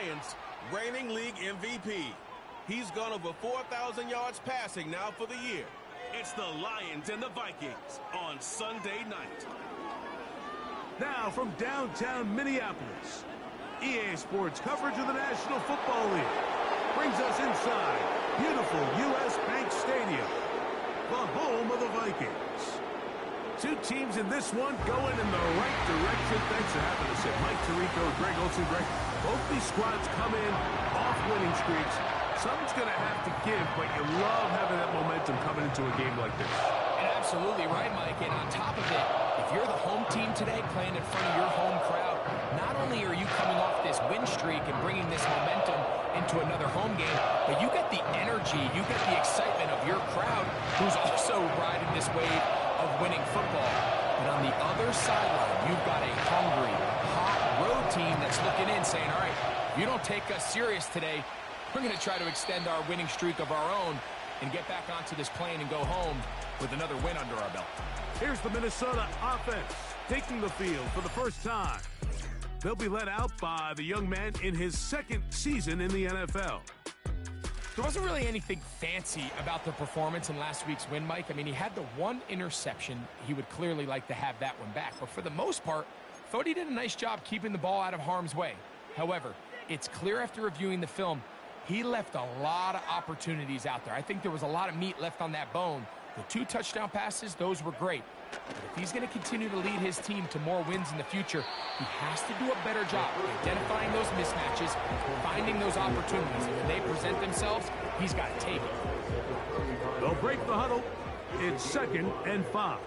Lions, reigning league MVP. He's gone over 4,000 yards passing now for the year. It's the Lions and the Vikings on Sunday night. Now from downtown Minneapolis, EA Sports coverage of the National Football League brings us inside beautiful U.S. Bank Stadium, the home of the Vikings. Two teams in this one going in the right direction. Thanks for having us at Mike Tirico, Greg Olsen. Greg, both these squads come in off winning streaks. Something's going to have to give, but you love having that momentum coming into a game like this. And absolutely right, Mike. And on top of it, if you're the home team today playing in front of your home crowd, not only are you coming off this win streak and bringing this momentum into another home game, but you get the energy, you get the excitement of your crowd who's also riding this wave of winning football. But on the other sideline, you've got a hungry, hot road team that's looking in saying, all right, if you don't take us serious today, we're going to try to extend our winning streak of our own and get back onto this plane and go home with another win under our belt. Here's the Minnesota offense taking the field for the first time. They'll be led out by the young man in his second season in the NFL. There wasn't really anything fancy about the performance in last week's win, Mike. I mean, he had the one interception. He would clearly like to have that one back. But for the most part, I thought he did a nice job keeping the ball out of harm's way. However, it's clear after reviewing the film, he left a lot of opportunities out there. I think there was a lot of meat left on that bone. The 2 touchdown passes, those were great. But if he's going to continue to lead his team to more wins in the future, he has to do a better job identifying those mismatches, finding those opportunities. And when they present themselves, he's got to take it. They'll break the huddle. It's 2nd and 5.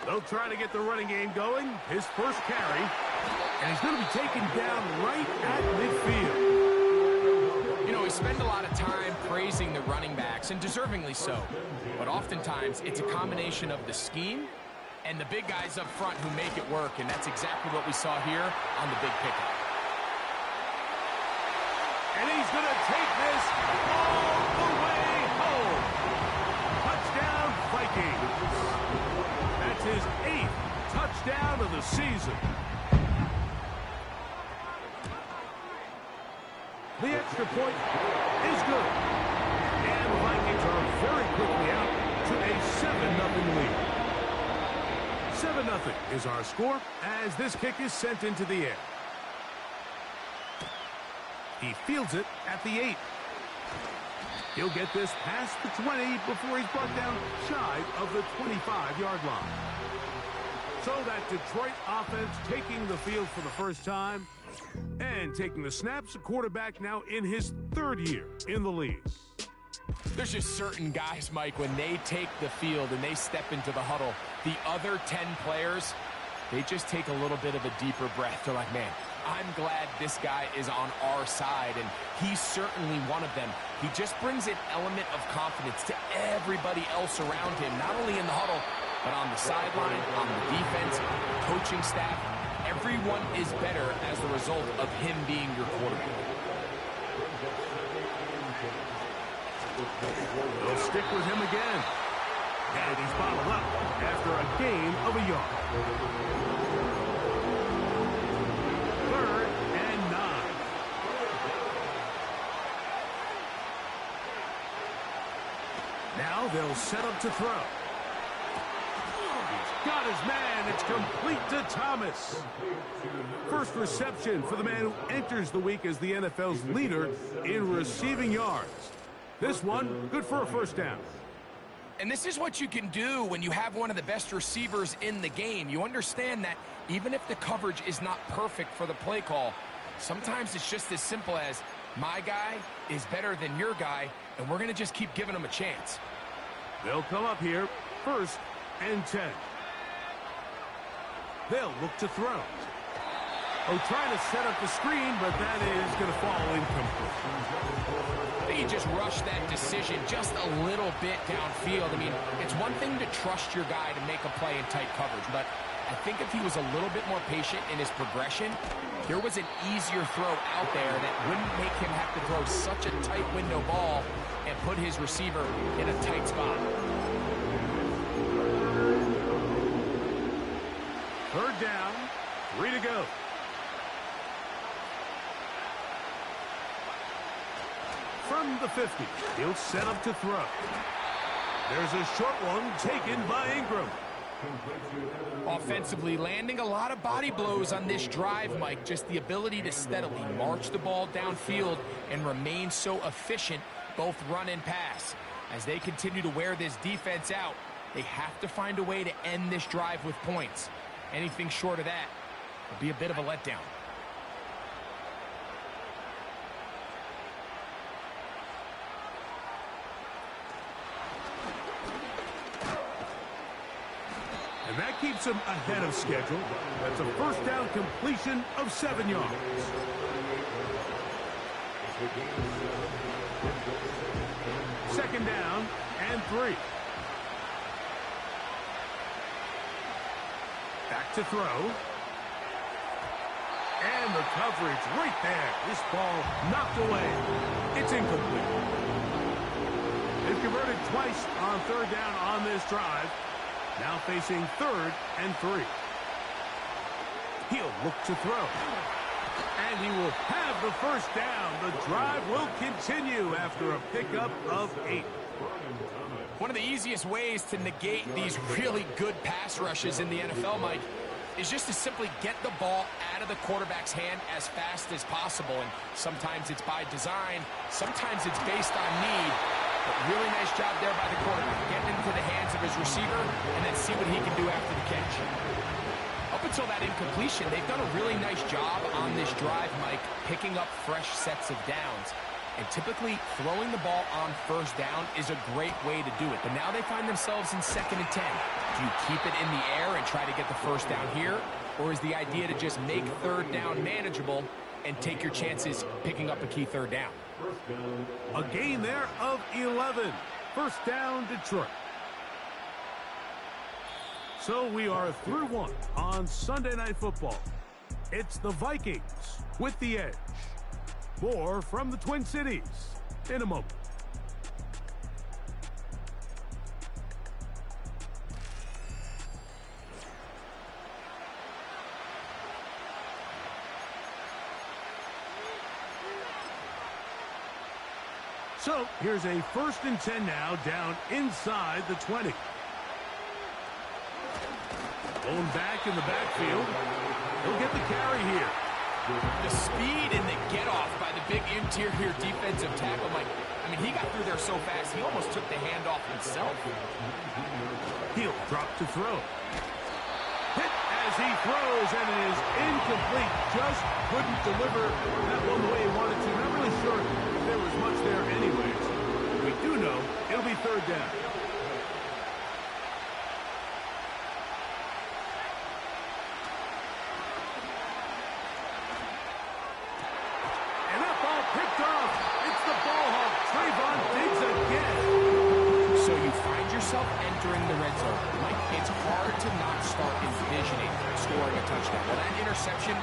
They'll try to get the running game going. His first carry. And he's going to be taken down right at midfield. You know, we spend a lot of time praising the running backs, and deservingly so. But oftentimes, it's a combination of the scheme and the big guys up front who make it work, and that's exactly what we saw here on the big pickup. And he's going to take this all the way home. Touchdown, Vikings. That's his 8th touchdown of the season. The extra point is good. And the Vikings are very quickly out to a 7-0 lead. 7-0 is our score as this kick is sent into the air. He fields it at the 8. He'll get this past the 20 before he's brought down shy of the 25-yard line. So that Detroit offense taking the field for the first time and taking the snaps, a quarterback now in his 3rd year in the league. There's just certain guys, Mike, when they take the field and they step into the huddle, the other 10 players, they just take a little bit of a deeper breath. They're like, man, I'm glad this guy is on our side, and he's certainly one of them. He just brings an element of confidence to everybody else around him, not only in the huddle, but on the sideline, on the defense, coaching staff. Everyone is better as the result of him being your quarterback. They'll stick with him again. And he's bottled up after a gain of a yard. 3rd and 9. Now they'll set up to throw. He's got his man. It's complete to Thomas. First reception for the man who enters the week as the NFL's leader in receiving yards. This one, good for a first down. And this is what you can do when you have one of the best receivers in the game. You understand that even if the coverage is not perfect for the play call, sometimes it's just as simple as my guy is better than your guy, and we're going to just keep giving him a chance. They'll come up here, 1st and 10. They'll look to throw. Oh, trying to set up the screen, but that is going to fall incomplete. He just rushed that decision just a little bit downfield. I mean, it's one thing to trust your guy to make a play in tight coverage, but I think if he was a little bit more patient in his progression, there was an easier throw out there that wouldn't make him have to throw such a tight window ball and put his receiver in a tight spot. 3rd down 3 to go. From the 50, he'll set up to throw. There's a short one taken by Ingram. Offensively, landing a lot of body blows on this drive, Mike. Just the ability to steadily march the ball downfield and remain so efficient, both run and pass. As they continue to wear this defense out, they have to find a way to end this drive with points. Anything short of that would be a bit of a letdown. And that keeps him ahead of schedule. That's a first down completion of 7 yards. Second down and 3. Back to throw. And the coverage right there. This ball knocked away. It's incomplete. They've converted twice on third down on this drive. Now facing 3rd and 3. He'll look to throw. And he will have the first down. The drive will continue after a pickup of 8. One of the easiest ways to negate these really good pass rushes in the NFL, Mike, is just to simply get the ball out of the quarterback's hand as fast as possible. And sometimes it's by design, sometimes it's based on need. But really nice job there by the quarterback, getting into the hands of his receiver and then see what he can do after the catch. Up until that incompletion, they've done a really nice job on this drive, Mike, picking up fresh sets of downs. And typically, throwing the ball on first down is a great way to do it. But now they find themselves in 2nd and 10. Do you keep it in the air and try to get the first down here? Or is the idea to just make third down manageable and take your chances picking up a key third down? A gain there of 11. First down, Detroit. So we are through 1 on Sunday Night Football. It's the Vikings with the edge. More from the Twin Cities in a moment. So here's a 1st and 10 now, down inside the 20. Going back in the backfield. He'll get the carry here. The speed and the get-off by the big interior defensive tackle, Mike. I mean, he got through there so fast, he almost took the handoff himself. He'll drop to throw. Hit as he throws, and it is incomplete. Just couldn't deliver that one the way he wanted to. Not really sure if there was much there anyways. We do know it'll be 3rd down. Picked off. It's the ball hawk. Trayvon Diggs again. So you find yourself entering the red zone. Mike, it's hard to not start envisioning scoring a touchdown. Well, that interception,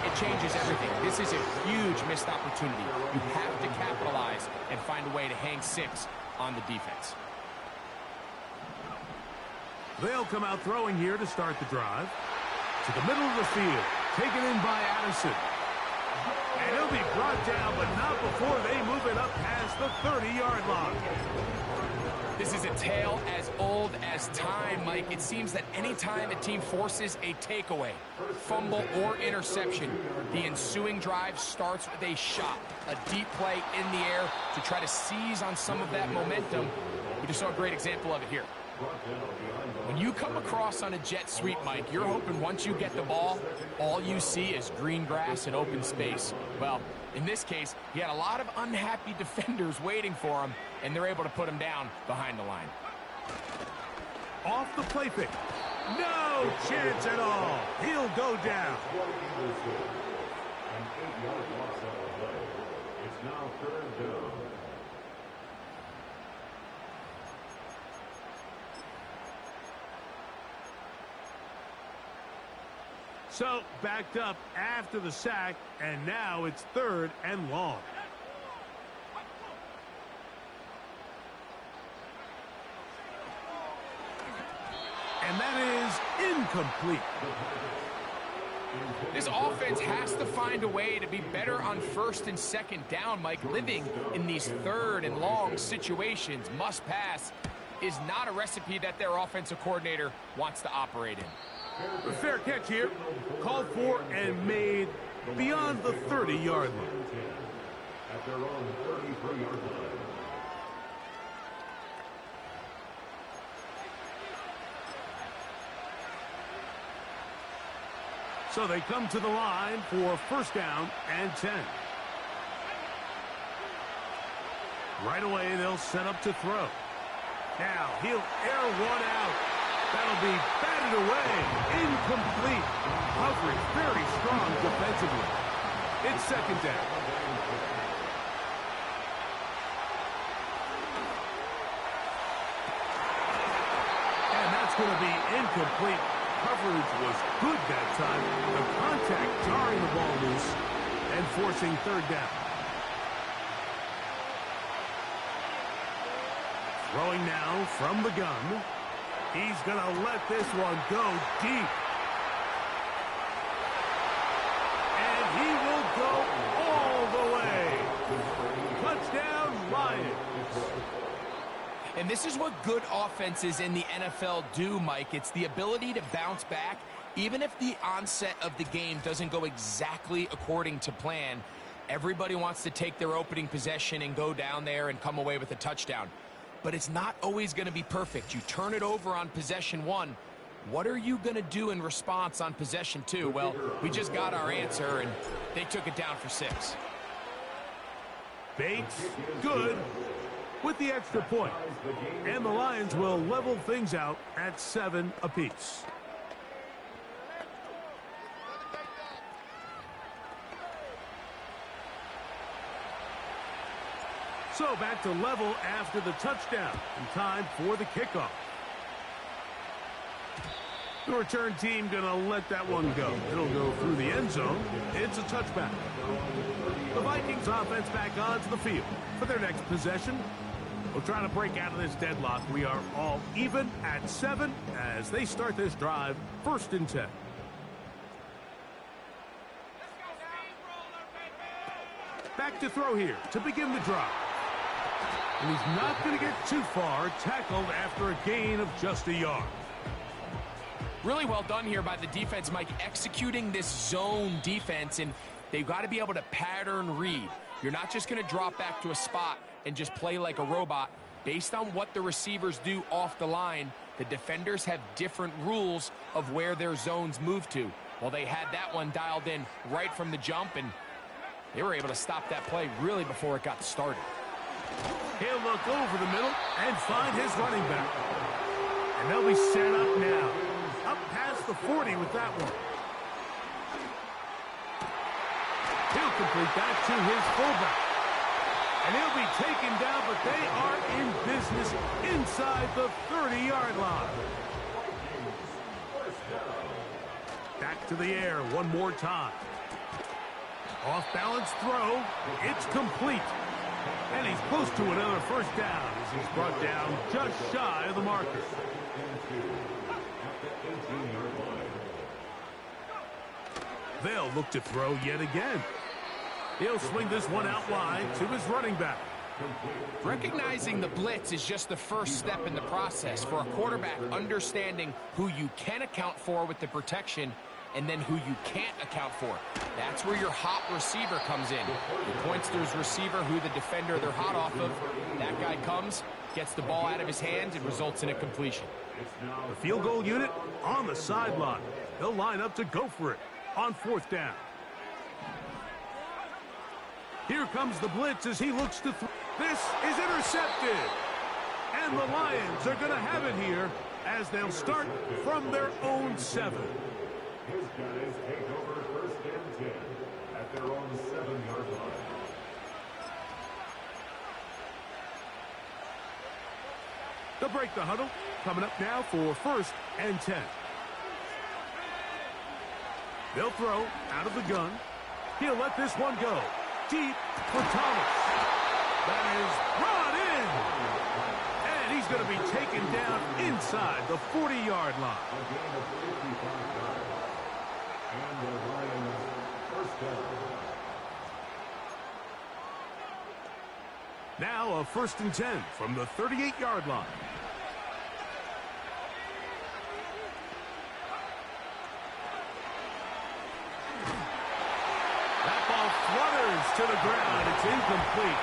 it changes everything. This is a huge missed opportunity. You have to capitalize and find a way to hang 6 on the defense. They'll come out throwing here to start the drive. To the middle of the field. Taken in by Addison. And he'll be brought down, but not before they move it up past the 30-yard line. This is a tale as old as time, Mike. It seems that any time a team forces a takeaway, fumble, or interception, the ensuing drive starts with a shot, a deep play in the air to try to seize on some of that momentum. We just saw a great example of it here. When you come across on a jet sweep, Mike, you're hoping once you get the ball, all you see is green grass and open space. Well, in this case, he had a lot of unhappy defenders waiting for him, and they're able to put him down behind the line. Off the play fake. No chance at all. He'll go down. It's now 3rd down. So, backed up after the sack, and now it's 3rd and long. And that is incomplete. This offense has to find a way to be better on first and second down, Mike. Living in these third and long situations, must pass, is not a recipe that their offensive coordinator wants to operate in. A fair catch here. Called for and made beyond the 30-yard line. At their own 33-yard line. So they come to the line for first down and 10. Right away, they'll set up to throw. Now, he'll air one out. That'll be batted away. Incomplete. Coverage very strong defensively. It's second down. And that's going to be incomplete. Coverage was good that time. The contact jarring the ball loose and forcing third down. Throwing now from the gun. He's going to let this one go deep. And he will go all the way. Touchdown, Lions. And this is what good offenses in the NFL do, Mike. It's the ability to bounce back, even if the onset of the game doesn't go exactly according to plan. Everybody wants to take their opening possession and go down there and come away with a touchdown. But it's not always going to be perfect. You turn it over on possession one. What are you going to do in response on possession two? Well, we just got our answer, and they took it down for 6. Bates, good, with the extra point. And the Lions will level things out at 7 apiece. So back to level after the touchdown. And time for the kickoff. The return team going to let that one go. It'll go through the end zone. It's a touchback. The Vikings offense back onto the field for their next possession. We'll try to break out of this deadlock. We are all even at 7 as they start this drive, first and 10. Back to throw here to begin the drive. And he's not going to get too far, tackled after a gain of just a yard. Really well done here by the defense, Mike, executing this zone defense, and they've got to be able to pattern read. You're not just going to drop back to a spot and just play like a robot. Based on what the receivers do off the line, the defenders have different rules of where their zones move to. Well, they had that one dialed in right from the jump, and they were able to stop that play really before it got started. He'll look over the middle and find his running back. And they'll be set up now. Up past the 40 with that one. He'll complete that to his fullback. And he'll be taken down, but they are in business inside the 30-yard line. Back to the air one more time. Off-balance throw. It's complete. And he's close to another first down as he's brought down just shy of the marker. They'll look to throw yet again. He'll swing this one out wide to his running back. Recognizing the blitz is just the first step in the process for a quarterback, understanding who you can account for with the protection and then who you can't account for. That's where your hot receiver comes in. He points to his receiver, who the defender they're hot off of. That guy comes, gets the ball out of his hands, and results in a completion. The field goal unit on the sideline. They'll line up to go for it on fourth down. Here comes the blitz as he looks to throw. This is intercepted. And the Lions are going to have it here as they'll start from their own 7. His guys take over first and 10 at their own 7-yard line. They'll break the huddle. Coming up now for first and 10. They'll throw out of the gun. He'll let this one go. Deep for Thomas. That is brought in. And he's going to be taken down inside the 40-yard line. And the Lions first down. Now a 1st and 10 from the 38-yard line. That ball flutters to the ground. It's incomplete.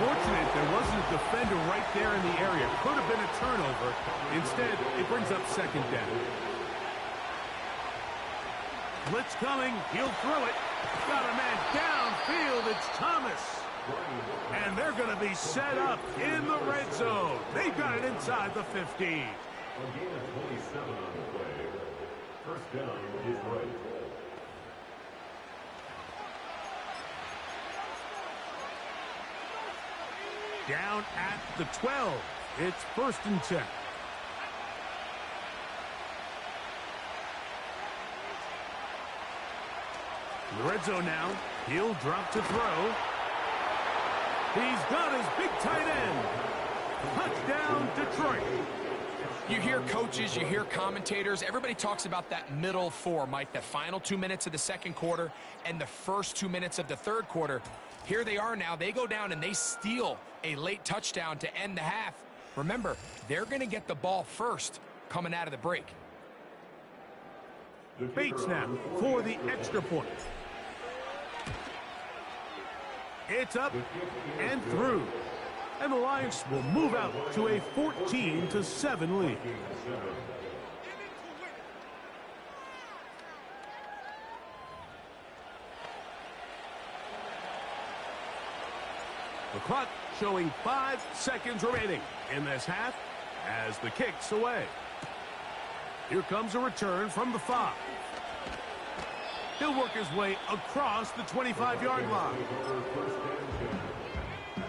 Fortunate there wasn't a defender right there in the area. Could have been a turnover. Instead, it brings up 2nd down. Blitz coming. He'll throw it. Got a man downfield. It's Thomas. And they're going to be set up in the red zone. They've got it inside the 15. A gain of 27 on the play. First down is right. Down at the 12. It's 1st and 10. In the red zone now. He'll drop to throw. He's got his big tight end. Touchdown, Detroit. You hear coaches, you hear commentators. Everybody talks about that middle 4, Mike, the final 2 minutes of the 2nd quarter and the first 2 minutes of the 3rd quarter. Here they are now. They go down and they steal a late touchdown to end the half. Remember, they're going to get the ball first coming out of the break. Bates now for the extra point. It's up and through. And the Lions will move out to a 14-7 lead. The clock showing 5 seconds remaining in this half as the kick's away. Here comes a return from the 5. He'll work his way across the 25-yard line.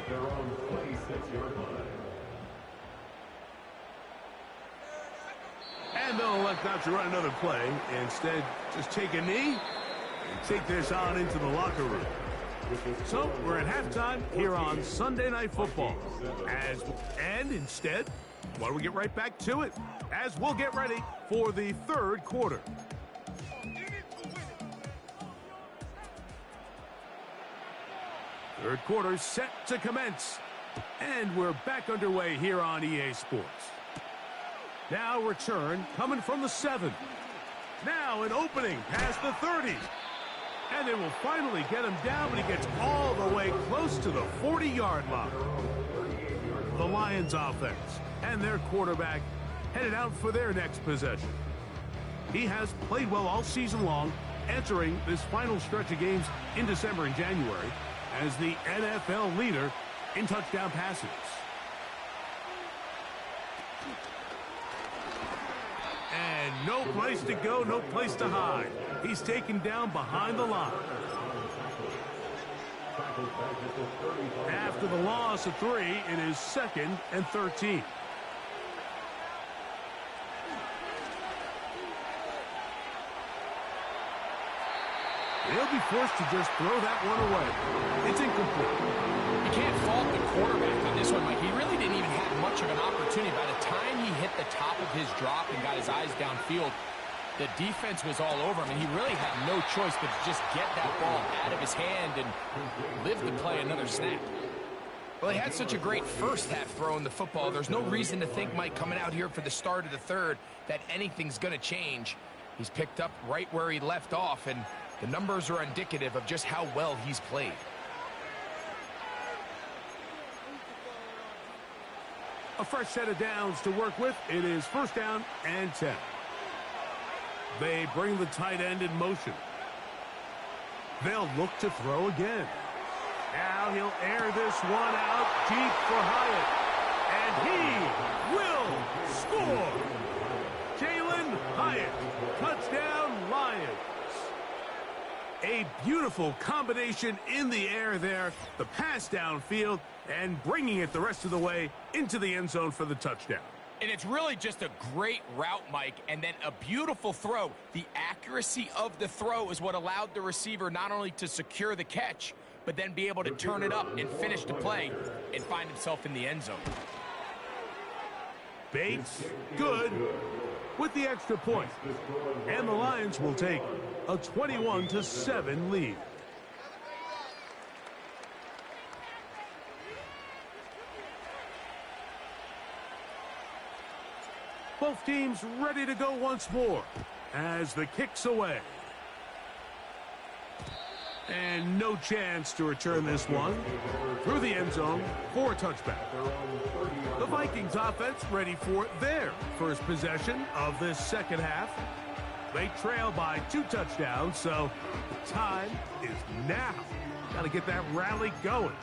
Their own 26-yard line. And they'll elect not to run another play. Instead, just take a knee and take this on into the locker room. So we're at halftime here on Sunday Night Football. And instead, why don't we get right back to it as we'll get ready for the 3rd quarter. Third quarter set to commence. And we're back underway here on EA Sports. Now return coming from the 7. Now an opening past the 30. And they will finally get him down, but he gets all the way close to the 40-yard line. The Lions offense and their quarterback headed out for their next possession. He has played well all season long, entering this final stretch of games in December and January as the NFL leader in touchdown passes. And no place to go, no place to hide. He's taken down behind the line. After the loss of 3, it is 2nd and 13. They'll be forced to just throw that one away. It's incomplete. You can't fault the quarterback on this one, Mike. He really didn't even have much of an opportunity. By the time he hit the top of his drop and got his eyes downfield, the defense was all over him, and he really had no choice but to just get that ball out of his hand and live to play another snap. Well, he had such a great first half throwing the football. There's no reason to think, Mike, coming out here for the start of the 3rd, that anything's going to change. He's picked up right where he left off, and the numbers are indicative of just how well he's played. A fresh set of downs to work with. It is 1st down and 10. They bring the tight end in motion. They'll look to throw again. Now he'll air this one out deep for Hyatt. And he will score. Jalen Hyatt. Touchdown, Lions. A beautiful combination in the air there. The pass downfield and bringing it the rest of the way into the end zone for the touchdown. And it's really just a great route, Mike, and then a beautiful throw. The accuracy of the throw is what allowed the receiver not only to secure the catch, but then be able to turn it up and finish the play and find himself in the end zone. Bates, good. with the extra point. And the Lions will take a 21-7 lead. Both teams ready to go once more as the kick's away. And no chance to return this one through the end zone for a touchback. The Vikings offense ready for their first possession of this second half. They trail by 2 touchdowns, so the time is now. Got to get that rally going.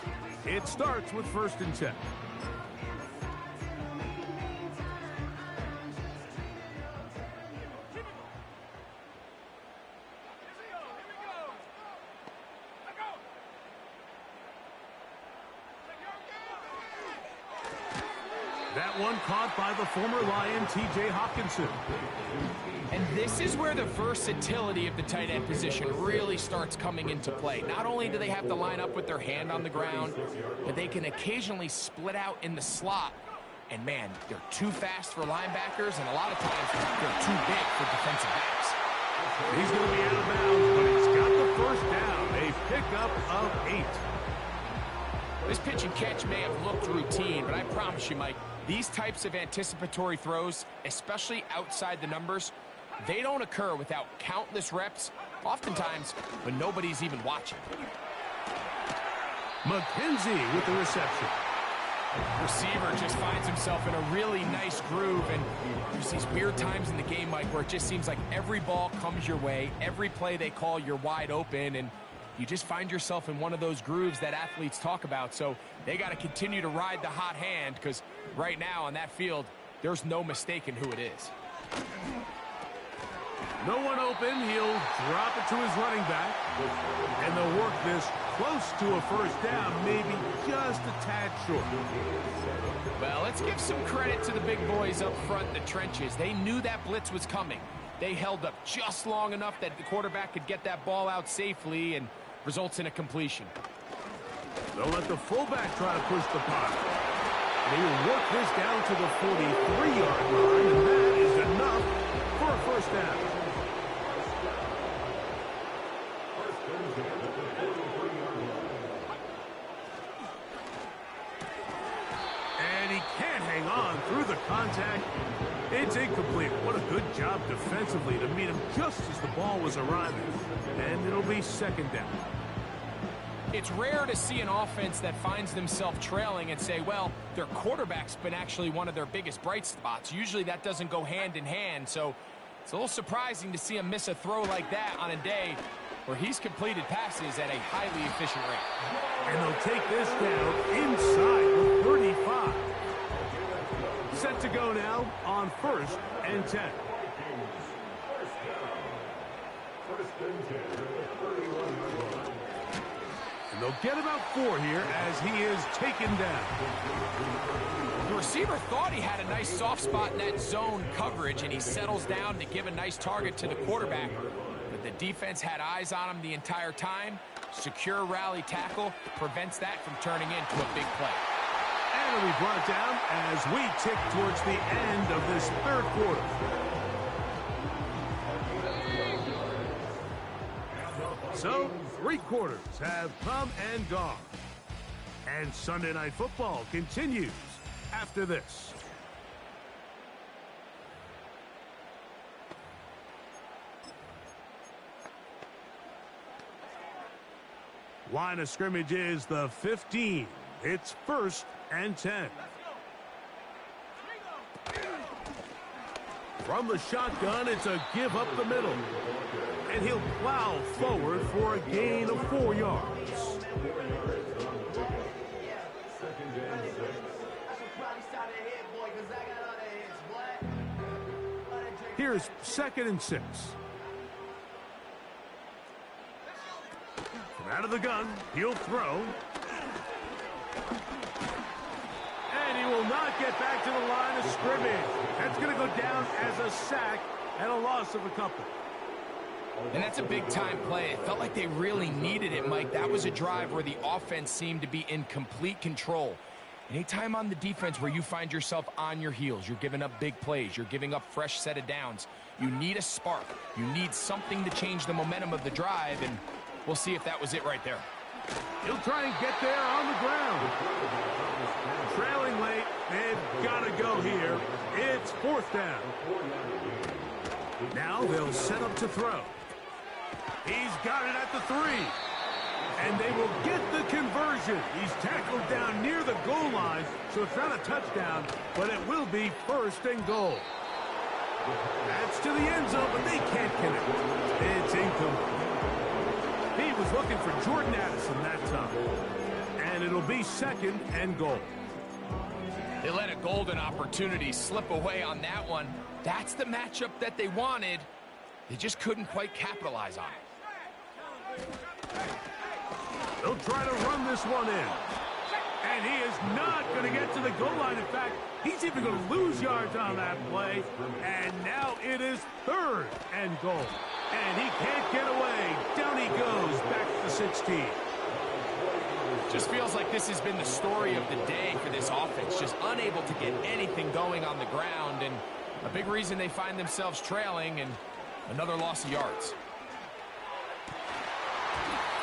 It starts with 1st and 10. That one caught by the former Lion, T.J. Hawkinson. And this is where the versatility of the tight end position really starts coming into play. Not only do they have to line up with their hand on the ground, but they can occasionally split out in the slot. And, man, they're too fast for linebackers, and a lot of times they're too big for defensive backs. He's going to be out of bounds, but he's got the first down. A pickup of 8. This pitch and catch may have looked routine, but I promise you, Mike, these types of anticipatory throws, especially outside the numbers, they don't occur without countless reps, oftentimes when nobody's even watching. McKenzie with the reception. Receiver just finds himself in a really nice groove, and there's these weird times in the game, Mike, where it just seems like every ball comes your way, every play they call, you're wide open, and you just find yourself in one of those grooves that athletes talk about. So they got to continue to ride the hot hand, because right now on that field, there's no mistaking who it is. No one open. He'll drop it to his running back. And they'll work this close to a first down, maybe just a tad short. Well, let's give some credit to the big boys up front in the trenches. They knew that blitz was coming. They held up just long enough that the quarterback could get that ball out safely, and results in a completion. They'll let the fullback try to push the punt. And he will work this down to the 43-yard line, and that is enough for a first down. And he can't hang on through the contact. It's incomplete. What a good job defensively to meet him just as the ball was arriving. And it'll be second down. It's rare to see an offense that finds themselves trailing and say, well, their quarterback's been actually one of their biggest bright spots. Usually that doesn't go hand in hand, so it's a little surprising to see him miss a throw like that on a day where he's completed passes at a highly efficient rate. And they'll take this down inside the 35. Set to go now on 1st and 10. And they'll get about 4 here as he is taken down. The receiver thought he had a nice soft spot in that zone coverage, and he settles down to give a nice target to the quarterback. But the defense had eyes on him the entire time. Secure rally tackle prevents that from turning into a big play. And it'll be brought down as we tick towards the end of this 3rd quarter. So, 3 quarters have come and gone. And Sunday Night Football continues after this. Line of scrimmage is the 15. It's 1st and 10. From the shotgun, it's a give up the middle. And he'll plow forward for a gain of 4 yards. Here's 2nd and 6. From out of the gun, he'll throw. And he will not get back to the line of scrimmage. That's going to go down as a sack and a loss of a couple. And that's a big-time play. It felt like they really needed it, Mike. That was a drive where the offense seemed to be in complete control. Anytime on the defense where you find yourself on your heels, you're giving up big plays, you're giving up fresh set of downs, you need a spark. You need something to change the momentum of the drive, and we'll see if that was it right there. He'll try and get there on the ground. Trailing late, they've got to go here. It's 4th down. Now they'll set up to throw. He's got it at the 3. And they will get the conversion. He's tackled down near the goal line, so it's not a touchdown, but it will be 1st and goal. That's to the end zone, but they can't connect. It's incomplete. He was looking for Jordan Addison that time. And it'll be 2nd and goal. They let a golden opportunity slip away on that one. That's the matchup that they wanted. They just couldn't quite capitalize on it. They'll try to run this one in. And he is not going to get to the goal line. In fact, he's even going to lose yards on that play. And now it is 3rd and goal. And he can't get away. Down he goes, back to the 16. Just feels like this has been the story of the day for this offense. Just unable to get anything going on the ground. And a big reason they find themselves trailing, and another loss of yards.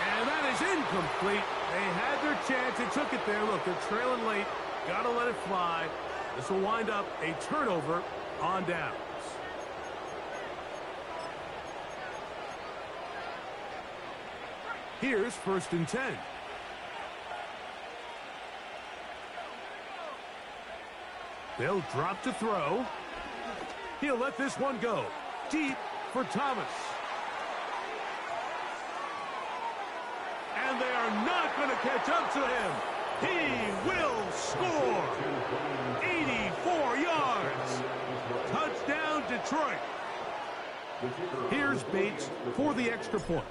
And that is incomplete. They had their chance. They took it there. Look, they're trailing late. Got to let it fly. This will wind up a turnover on downs. Here's 1st and 10. They'll drop to throw. He'll let this one go. Deep for Thomas. And they are not going to catch up to him. He will score. 84 yards. Touchdown, Detroit. Here's Bates for the extra point.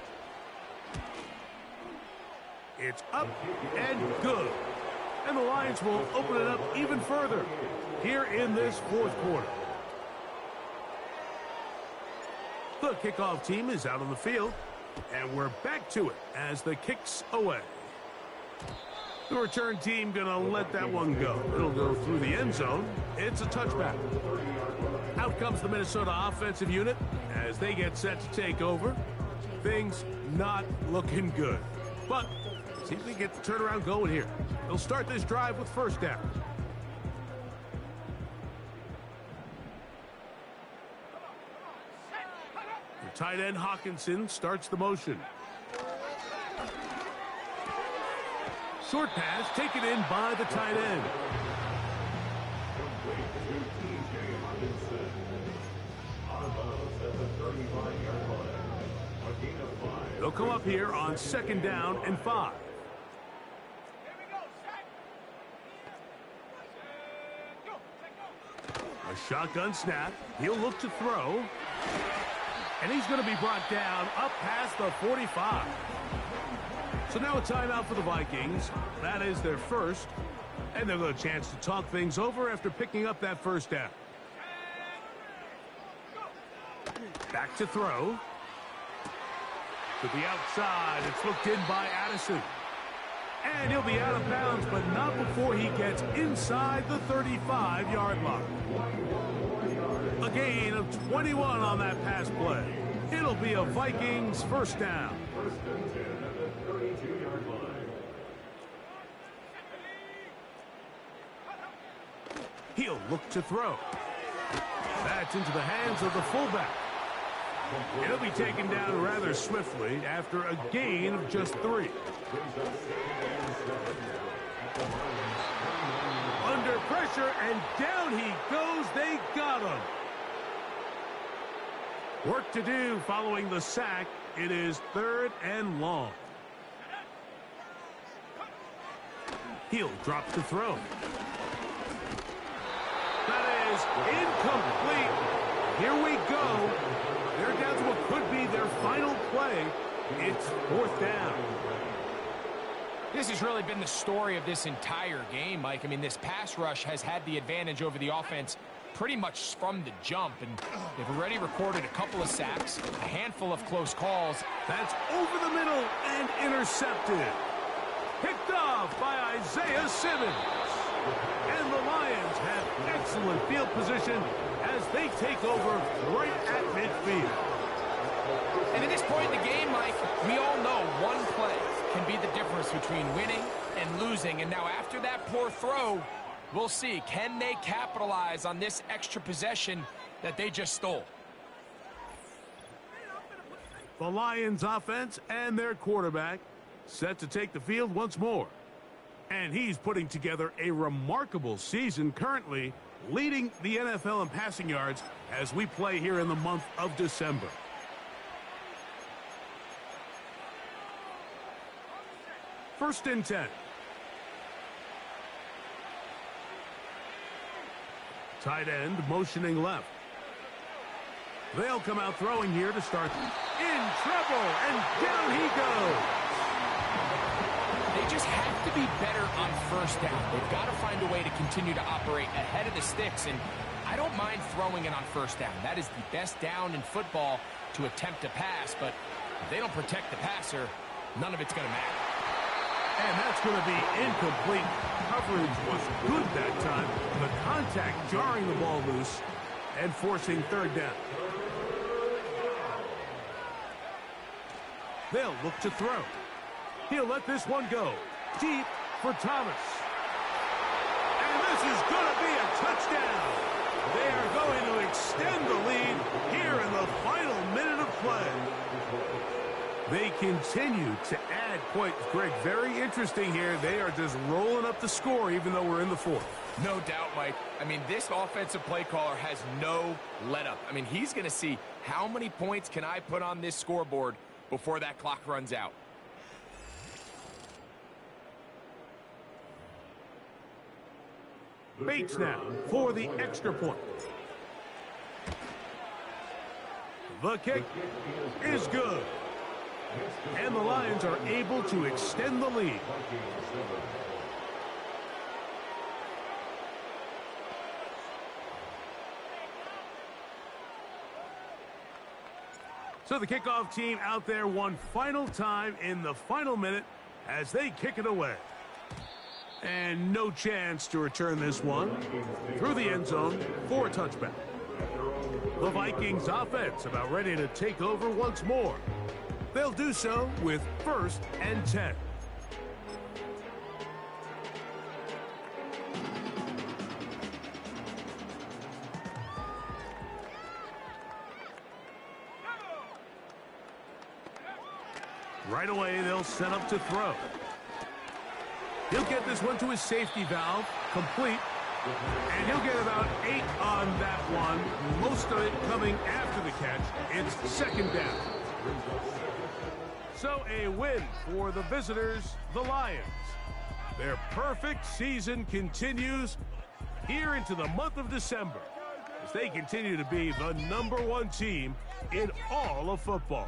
It's up and good. And the Lions will open it up even further here in this 4th quarter. The kickoff team is out on the field, and we're back to it as the kick's away. The return team going to let that one go. It'll go through the end zone. It's a touchback. Out comes the Minnesota offensive unit as they get set to take over. Things not looking good. But see if we get the turnaround going here. They'll start this drive with 1st down. The tight end Hawkinson starts the motion. Short pass taken in by the tight end. They'll come up here on 2nd down and 5. A shotgun snap. He'll look to throw. And he's going to be brought down up past the 45. So now a timeout for the Vikings. That is their 1st. And they'll get a chance to talk things over after picking up that 1st down. Back to throw. To the outside. It's looked in by Addison. And he'll be out of bounds, but not before he gets inside the 35-yard line. A gain of 21 on that pass play. It'll be a Vikings 1st down. He'll look to throw. That's into the hands of the fullback. He'll be taken down rather swiftly after a gain of just 3. Under pressure, and down he goes. They got him. Work to do following the sack. It is 3rd and long. He'll drop to throw. That is incomplete. Here we go. They're down to what could be their final play. It's 4th down. This has really been the story of this entire game, Mike. I mean, this pass rush has had the advantage over the offense pretty much from the jump, and they've already recorded a couple of sacks, a handful of close calls. That's over the middle and intercepted. Picked off by Isaiah Simmons. And the Lions have excellent field position as they take over right at midfield. And at this point in the game, Mike, we all know one play can be the difference between winning and losing. And now after that poor throw, we'll see, can they capitalize on this extra possession that they just stole? The Lions offense and their quarterback set to take the field once more. And he's putting together a remarkable season, currently leading the NFL in passing yards as we play here in the month of December. First and 10. Tight end motioning left. They'll come out throwing here to start. In trouble, and down he goes. They just have to be better on first down. They've got to find a way to continue to operate ahead of the sticks, and I don't mind throwing it on first down. That is the best down in football to attempt to pass, but if they don't protect the passer, none of it's going to matter. And that's going to be incomplete. Coverage was good that time. The contact jarring the ball loose and forcing third down. They'll look to throw. He'll let this one go. Deep for Thomas. And this is going to be a touchdown. They are going to extend the lead here in the final minute of play. They continue to add points. Greg, very interesting here. They are just rolling up the score even though we're in the fourth. No doubt, Mike. I mean, this offensive play caller has no let-up. I mean, he's going to see how many points can I put on this scoreboard before that clock runs out. Bates now for the extra point. The kick is good. And the Lions are able to extend the lead. So the kickoff team out there one final time in the final minute as they kick it away. And no chance to return this one through the end zone for a touchback. The Vikings offense about ready to take over once more. They'll do so with 1st and 10. Right away, they'll set up to throw. He'll get this one to his safety valve, complete. And he'll get about 8 on that one. Most of it coming after the catch. It's second down. So a win for the visitors, the Lions. Their perfect season continues here into the month of December as they continue to be the #1 team in all of football.